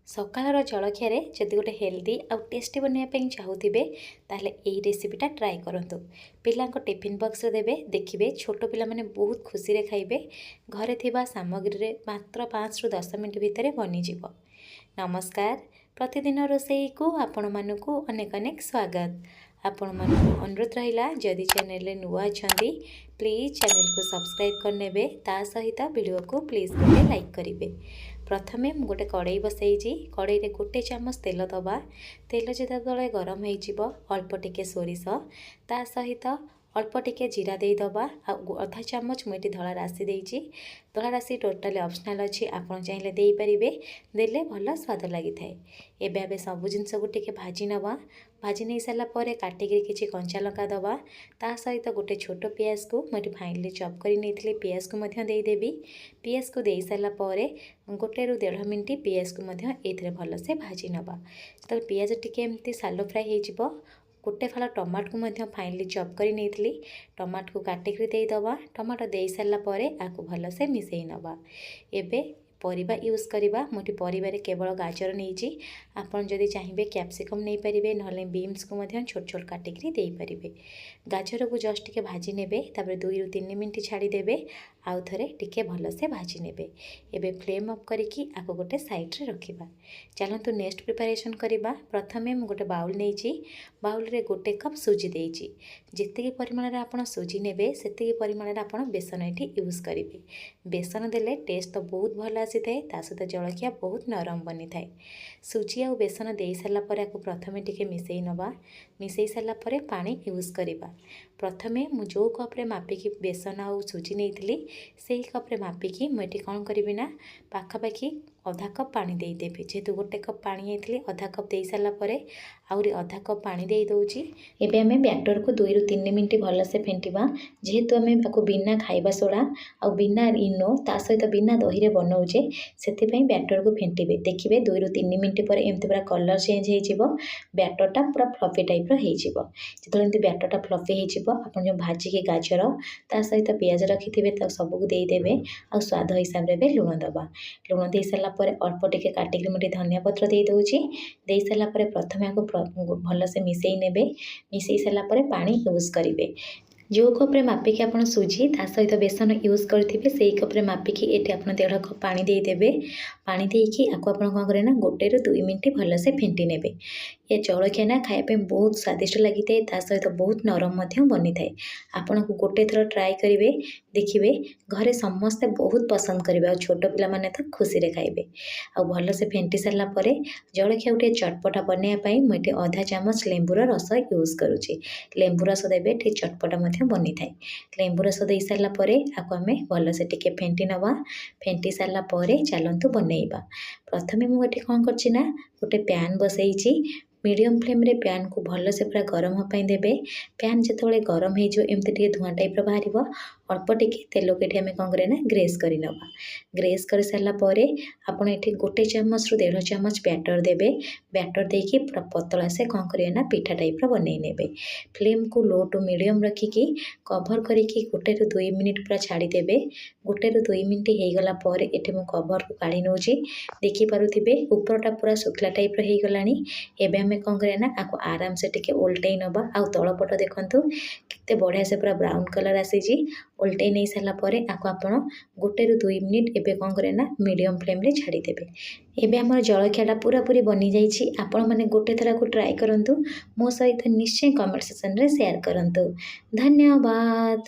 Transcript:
ସକାଳର ଜଳଖିଆରେ ଯଦି ଗୋଟେ ହେଲ୍ଦି ଆଉ ଟେଷ୍ଟି ବନେଇବା ପାଇଁ ଚାହୁଁଥିବେ ତାହେଲେ ଏଇ ରେସିପିଟା ଟ୍ରାଏ କରନ୍ତୁ। ପିଲାଙ୍କ ଟିଫିନ୍ ବକ୍ସରେ ଦେବେ, ଦେଖିବେ ଛୋଟ ପିଲାମାନେ ବହୁତ ଖୁସିରେ ଖାଇବେ। ଘରେ ଥିବା ସାମଗ୍ରୀରେ ମାତ୍ର 5ରୁ 10 ମିନିଟ୍ ଭିତରେ ବନିଯିବ। ନମସ୍କାର, ପ୍ରତିଦିନ ରୋଷେଇକୁ ଆପଣମାନଙ୍କୁ ଅନେକ ଅନେକ ସ୍ୱାଗତ। ଆପଣମାନଙ୍କୁ ଅନୁରୋଧ ରହିଲା, ଯଦି ଚ୍ୟାନେଲରେ ନୂଆ ଅଛନ୍ତି ପ୍ଲିଜ୍ ଚ୍ୟାନେଲକୁ ସବସ୍କ୍ରାଇବ୍ କରିନେବେ। ତା ସହିତ ଭିଡ଼ିଓକୁ ପ୍ଲିଜ୍ ଗୋଟେ ଲାଇକ୍ କରିବେ। ପ୍ରଥମେ ମୁଁ ଗୋଟେ କଡ଼େଇ ବସାଇଛି। କଡ଼େଇରେ 1 ଚାମଚ ତେଲ ଦେବା। ତେଲ ଯେତେବେଳେ ଗରମ ହେଇଯିବ ଅଳ୍ପ ଟିକେ ସୋରିଷ, ତା ସହିତ ଅଳ୍ପ ଟିକେ ଜିରା ଦେଇଦେବା। ଆଉ ଅଧା ଚାମଚ ମୁଁ ଏଠି ଧଳା ରାଶି ଦେଇଛି। ଧଳା ରାଶି ଟୋଟାଲି ଅପସନାଲ୍ ଅଛି, ଆପଣ ଚାହିଁଲେ ଦେଇପାରିବେ, ଦେଲେ ଭଲ ସ୍ୱାଦ ଲାଗିଥାଏ। ଏବେ ଆମେ ସବୁ ଜିନିଷକୁ ଟିକେ ଭାଜି ନେବା। ଭାଜି ନେଇ ସାରିଲା ପରେ କାଟିକିରି କିଛି କଞ୍ଚା ଲଙ୍କା ଦେବା। ତା ସହିତ ଗୋଟେ ଛୋଟ ପିଆଜକୁ ମୁଁ ଏଠି ଫାଇନଲି ଚପ୍ କରି ନେଇଥିଲି, ପିଆଜକୁ ମଧ୍ୟ ଦେଇଦେବି। ପିଆଜକୁ ଦେଇ ସାରିଲା ପରେ 1ରୁ 1.5 ମିନିଟ୍ ପିଆଜକୁ ମଧ୍ୟ ଏଇଥିରେ ଭଲସେ ଭାଜି ନେବା। ଯେତେବେଳେ ପିଆଜ ଟିକେ ଏମିତି ସାଲୋ ଫ୍ରାଏ ହେଇଯିବ, 1 ଫାଳ ଟମାଟୋକୁ ମଧ୍ୟ ଫାଇନଲି ଚପ୍ କରି ନେଇଥିଲି, ଟମାଟୋକୁ କାଟିକିରି ଦେଇଦେବା। ଟମାଟୋ ଦେଇ ସାରିଲା ପରେ ଆକୁ ଭଲସେ ମିଶାଇ ନେବା। ଏବେ ପରିବା ୟୁଜ୍ କରିବା। ମୁଁ ଏଠି ପରିବାରେ କେବଳ ଗାଜର ନେଇଛି, ଆପଣ ଯଦି ଚାହିଁବେ କ୍ୟାପ୍ସିକମ୍ ନେଇପାରିବେ, ନହେଲେ ବିନ୍ସକୁ ମଧ୍ୟ ଛୋଟ ଛୋଟ କାଟିକିରି ଦେଇପାରିବେ। ଗାଜରକୁ ଜଷ୍ଟ ଟିକେ ଭାଜି ନେବେ, ତାପରେ 2ରୁ 3 ମିନିଟ୍ ଛାଡ଼ିଦେବେ, ଆଉ ଥରେ ଟିକେ ଭଲସେ ଭାଜି ନେବେ। ଏବେ ଫ୍ଲେମ୍ ଅଫ୍ କରିକି ଆକୁ ଗୋଟେ ସାଇଡ଼୍ରେ ରଖିବା। ଚାଲନ୍ତୁ ନେକ୍ସଟ ପ୍ରିପାରେସନ୍ କରିବା। ପ୍ରଥମେ ମୁଁ ଗୋଟେ ବାଉଲ୍ ନେଇଛି, ବାଉଲ୍ରେ 1 କପ୍ ସୁଜି ଦେଇଛି। ଯେତିକି ପରିମାଣରେ ଆପଣ ସୁଜି ନେବେ ସେତିକି ପରିମାଣରେ ଆପଣ ବେସନ ଏଠି ୟୁଜ୍ କରିବେ। ବେସନ ଦେଲେ ଟେଷ୍ଟ ତ ବହୁତ ଭଲ ଆସିଥାଏ, ତା ସହିତ ଜଳଖିଆ ବହୁତ ନରମ ବନିଥାଏ। ସୁଜି ଆଉ ବେସନ ଦେଇ ସାରିଲା ପରେ ଆକୁ ପ୍ରଥମେ ଟିକେ ମିଶାଇ ନେବା। ମିଶାଇ ସାରିଲା ପରେ ପାଣି ୟୁଜ୍ କରିବା। ପ୍ରଥମେ ମୁଁ ଯେଉଁ କପ୍ରେ ମାପିକି ବେସନ ଆଉ ସୁଜି ନେଇଥିଲି ସେଇ କପ୍ରେ ମାପିକି ମୁଁ ଏଠି କ'ଣ କରିବି ନା ପାଖାପାଖି ଅଧା କପ୍ ପାଣି ଦେଇଦେବି। ଯେହେତୁ 1 କପ୍ ପାଣି ହେଇଥିଲି, ଅଧା କପ୍ ଦେଇସାରିଲା ପରେ ଆହୁରି ଅଧା କପ୍ ପାଣି ଦେଇ ଦେଉଛି। ଏବେ ଆମେ ବ୍ୟାଟରକୁ 2ରୁ 3 ମିନିଟ୍ ଭଲସେ ଫେଣ୍ଟିବା। ଯେହେତୁ ଆମେ ତାକୁ ବିନା ଖାଇବା ସୋଡ଼ା ଆଉ ବିନା ଇନୋ ତା ସହିତ ବିନା ଦହିରେ ବନାଉଛେ, ସେଥିପାଇଁ ବ୍ୟାଟରକୁ ଫେଣ୍ଟିବେ। ଦେଖିବେ 2ରୁ 3 ମିନିଟ୍ ପରେ ଏମିତି ପୁରା କଲର୍ ଚେଞ୍ଜ ହେଇଯିବ, ବ୍ୟାଟରଟା ପୁରା ଫ୍ଲଫି ଟାଇପ୍ର ହେଇଯିବ। ଯେତେବେଳେ ଏମିତି ବ୍ୟାଟରଟା ଫ୍ଲଫି ହେଇଯିବ, ଆପଣ ଯେଉଁ ଭାଜିକି ଗାଜର ତା ସହିତ ପିଆଜ ରଖିଥିବେ ତାକୁ ସବୁକୁ ଦେଇଦେବେ। ଆଉ ସ୍ୱାଦ ହିସାବରେ ଏବେ ଲୁଣ ଦେବା। ଲୁଣ ଦେଇ ସାରିଲା ପରେ ଅଳ୍ପ ଟିକେ କାଟିକି ମୁଁ ଟିକେ ଧନିଆ ପତ୍ର ଦେଇ ଦେଉଛି। ଦେଇ ସାରିଲା ପରେ ପ୍ରଥମେ ଆକୁ ଭଲସେ ମିଶାଇ ନେବେ। ମିଶାଇ ସାରିଲା ପରେ ପାଣି ୟୁଜ୍ କରିବେ। ଯେଉଁ କପ୍ରେ ମାପିକି ଆପଣ ସୁଜି ତା ସହିତ ବେସନ ୟୁଜ୍ କରିଥିବେ ସେଇ କପ୍ରେ ମାପିକି ଏଠି ଆପଣ 1.5 କପ୍ ପାଣି ଦେଇଦେବେ। ପାଣି ଦେଇକି ଆକୁ ଆପଣ କ'ଣ କରିବେ ନା 1ରୁ 2 ମିନିଟ୍ ଭଲସେ ଫେଣ୍ଟି ନେବେ। ଏ ଜଳଖିଆ ନା ଖାଇବା ପାଇଁ ବହୁତ ସ୍ୱାଦିଷ୍ଟ ଲାଗିଥାଏ, ତା ସହିତ ବହୁତ ନରମ ମଧ୍ୟ ବନିଥାଏ। ଆପଣଙ୍କୁ 1 ଥର ଟ୍ରାଏ କରିବେ, ଦେଖିବେ ଘରେ ସମସ୍ତେ ବହୁତ ପସନ୍ଦ କରିବେ, ଆଉ ଛୋଟ ପିଲାମାନେ ତ ଖୁସିରେ ଖାଇବେ। ଆଉ ଭଲସେ ଫେଣ୍ଟି ସାରିଲା ପରେ ଜଳଖିଆ ଟିକେ ଚଟପଟା ବନେଇବା ପାଇଁ ମୁଁ ଏଠି ଅଧା ଚାମଚ ଲେମ୍ବୁର ରସ ୟୁଜ୍ କରୁଛି। ଲେମ୍ବୁ ରସ ଦେବେ, ଟିକେ ଚଟପଟା ମଧ୍ୟ ବନିଥାଏ। ଲେମ୍ବୁ ରସ ଦେଇ ସାରିଲା ପରେ ଆକୁ ଆମେ ଭଲସେ ଟିକେ ଫେଣ୍ଟି ନେବା। ଫେଣ୍ଟି ସାରିଲା ପରେ ଚାଲନ୍ତୁ ବନେଇବା। ପ୍ରଥମେ ମୁଁ ଏଠି କ'ଣ କରିଛି ନା ଗୋଟେ ପ୍ୟାନ୍ ବସାଇଛି। ମିଡ଼ିୟମ୍ ଫ୍ଲେମ୍ରେ ପ୍ୟାନ୍କୁ ଭଲସେ ପୁରା ଗରମ ହେବା ପାଇଁ ଦେବେ। ପ୍ୟାନ୍ ଯେତେବେଳେ ଗରମ ହେଇଯିବ ଏମିତି ଟିକେ ଧୂଆଁ ଟାଇପ୍ର ବାହାରିବ, ଅଳ୍ପ ଟିକେ ତେଲକୁ ଏଠି ଆମେ କ'ଣ କରିବା ନା ଗ୍ରେସ୍ କରିନେବା। ଗ୍ରେସ୍ କରିସାରିଲା ପରେ ଆପଣ ଏଠି 1 ଚାମଚରୁ 1.5 ଚାମଚ ବ୍ୟାଟର ଦେବେ। ବ୍ୟାଟର ଦେଇକି ପୁରା ପତଳା ସେ କ'ଣ କରିବେ ନା ପିଠା ଟାଇପ୍ର ବନେଇ ନେବେ। ଫ୍ଲେମ୍କୁ ଲୋ ଟୁ ମିଡ଼ିୟମ୍ ରଖିକି କଭର୍ କରିକି 1ରୁ 2 ମିନିଟ୍ ପୁରା ଛାଡ଼ିଦେବେ। 1ରୁ 2 ମିନିଟ୍ ହେଇଗଲା ପରେ ଏଠି ମୁଁ କଭର୍କୁ କାଢ଼ି ନେଉଛି। ଦେଖିପାରୁଥିବେ ଉପରଟା ପୁରା ଶୁଖିଲା ଟାଇପ୍ର ହେଇଗଲାଣି। ଏବେ ଆମେ କ'ଣ କରିବା ନା ଆକୁ ଆରାମସେ ଟିକେ ଓଲଟେଇ ନେବା। ଆଉ ତଳପଟ ଦେଖନ୍ତୁ କେତେ ବଢ଼ିଆ ସେ ପୁରା ବ୍ରାଉନ୍ କଲର୍ ଆସିଛି। ଓଲଟେଇ ନେଇ ସାରିଲା ପରେ ଆକୁ ଆପଣ 1ରୁ 2 ମିନିଟ୍ ଏବେ କ'ଣ କରିବେ ନା ମିଡ଼ିୟମ୍ ଫ୍ଲେମ୍ରେ ଛାଡ଼ିଦେବେ। ଏବେ ଆମର ଜଳଖିଆଟା ପୁରାପୁରି ବନିଯାଇଛି। ଆପଣମାନେ 1 ଥରକୁ ଟ୍ରାଏ କରନ୍ତୁ। ମୋ ସହିତ ନିଶ୍ଚୟ କମେଣ୍ଟ ସେକ୍ସନରେ ସେୟାର କରନ୍ତୁ। ଧନ୍ୟବାଦ।